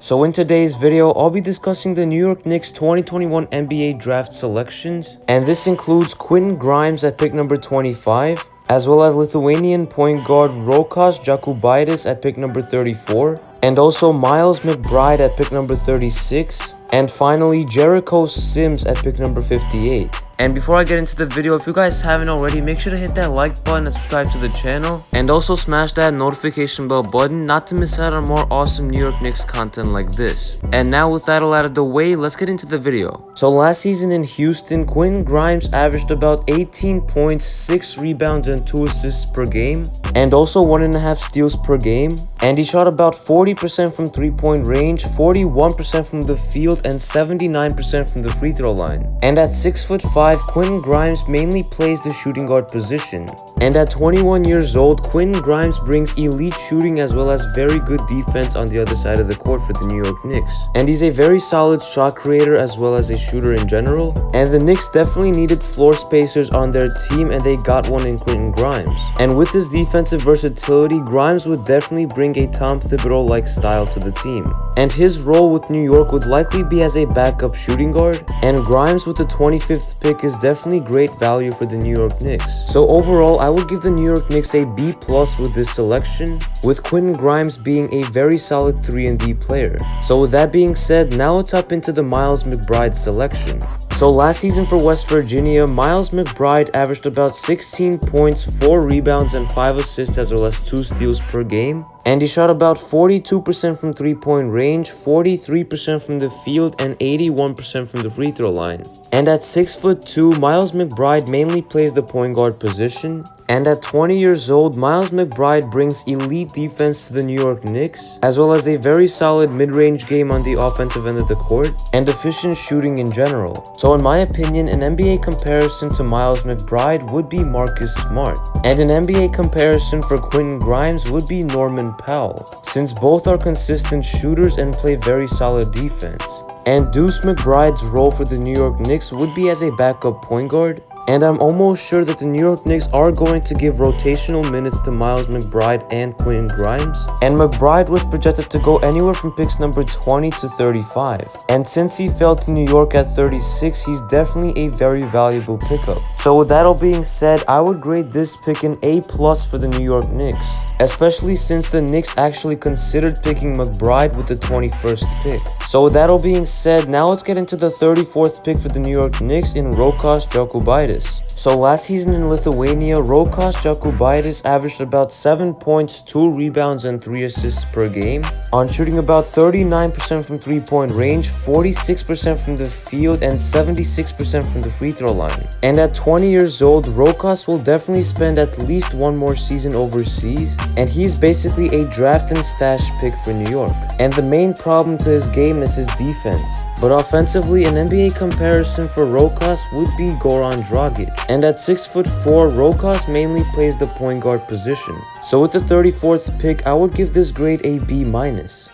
So in today's video, I'll be discussing the New York Knicks 2021 NBA draft selections, and this includes Quentin Grimes at pick number 25, as well as Lithuanian point guard Rokas Jokubaitis at pick number 34, and also Miles McBride at pick number 36, and finally Jericho Sims at pick number 58. And before I get into the video, if you guys haven't already, make sure to hit that like button and subscribe to the channel. And also smash that notification bell button not to miss out on more awesome New York Knicks content like this. And now with that all out of the way, let's get into the video. So last season in Houston, Quinn Grimes averaged about 18 points, 6 rebounds, and 2 assists per game. And also 1.5 steals per game. And he shot about 40% from 3-point range, 41% from the field, and 79% from the free throw line. And at 6'5", Quinn Grimes mainly plays the shooting guard position. And at 21 years old, Quinn Grimes brings elite shooting as well as very good defense on the other side of the court for the New York Knicks. And he's a very solid shot creator as well as a shooter in general. And the Knicks definitely needed floor spacers on their team, and they got one in Quentin Grimes. And with his defensive versatility, Grimes would definitely bring a Tom Thibodeau-like style to the team. And his role with New York would likely be as a backup shooting guard. And Grimes with the 25th pick is definitely great value for the New York Knicks. So overall, I would give the New York Knicks a B+ with this selection, with Quentin Grimes being a very solid 3-and-D player. So with that being said, now let's hop into the Miles McBride selection. So last season for West Virginia, Miles McBride averaged about 16 points, 4 rebounds, and 5 assists as well as 2 steals per game. And he shot about 42% from 3-point range, 43% from the field, and 81% from the free throw line. And at 6'2", Miles McBride mainly plays the point guard position. And at 20 years old, Miles McBride brings elite defense to the New York Knicks, as well as a very solid mid-range game on the offensive end of the court, and efficient shooting in general. So in my opinion, an NBA comparison to Miles McBride would be Marcus Smart, and an NBA comparison for Quentin Grimes would be Norman Powell, since both are consistent shooters and play very solid defense. And Deuce McBride's role for the New York Knicks would be as a backup point guard. And I'm almost sure that the New York Knicks are going to give rotational minutes to Miles McBride and Quentin Grimes. And McBride was projected to go anywhere from picks number 20 to 35. And since he fell to New York at 36, he's definitely a very valuable pickup. So with that all being said, I would grade this pick an A+ for the New York Knicks, especially since the Knicks actually considered picking McBride with the 21st pick. So with that all being said, now let's get into the 34th pick for the New York Knicks in Rokas Jokubaitis. So last season in Lithuania, Rokas Jokubaitis averaged about 7 points, 2 rebounds, and 3 assists per game, on shooting about 39% from 3-point range, 46% from the field, and 76% from the free throw line. And at 20 years old, Rokas will definitely spend at least one more season overseas, and he's basically a draft and stash pick for New York. And the main problem to his game is his defense. But offensively, an NBA comparison for Rokas would be Goran Dragic. And at 6'4", Rokas mainly plays the point guard position. So with the 34th pick, I would give this grade a B-.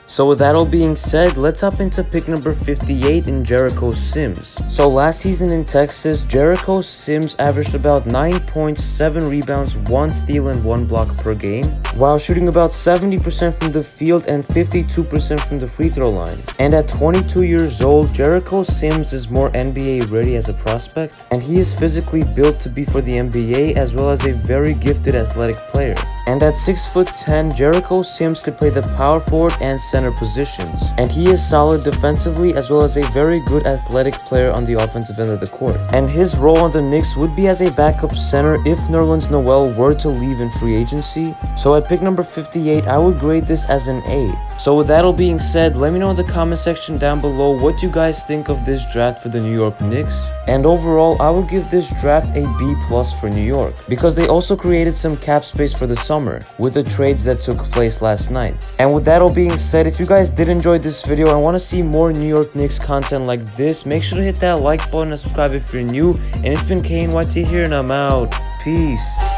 So with that all being said, let's hop into pick number 58 in Jericho Sims. So last season in Texas, Jericho Sims averaged about 9 points, 7 rebounds, 1 steal, and 1 block per game, while shooting about 70% from the field and 52% from the free throw line. And at 22 years old, Jericho Sims is more NBA ready as a prospect, and he is physically built to be for the NBA as well as a very gifted athletic player. And at 6'10", Jericho Sims could play the power forward and center positions, and he is solid defensively as well as a very good athletic player on the offensive end of the court. And his role on the Knicks would be as a backup center if Nerlens Noel were to leave in free agency. So at pick number 58, I would grade this as an A. So with that all being said, let me know in the comment section down below what you guys think of this draft for the New York Knicks. And overall, I would give this draft a B+ for New York, because they also created some cap space for the summer with the trades that took place last night. And with that all being said, if you guys did enjoy this video and want to see more New York Knicks content like this, make sure to hit that like button and subscribe if you're new. And it's been KNYT here, and I'm out. Peace.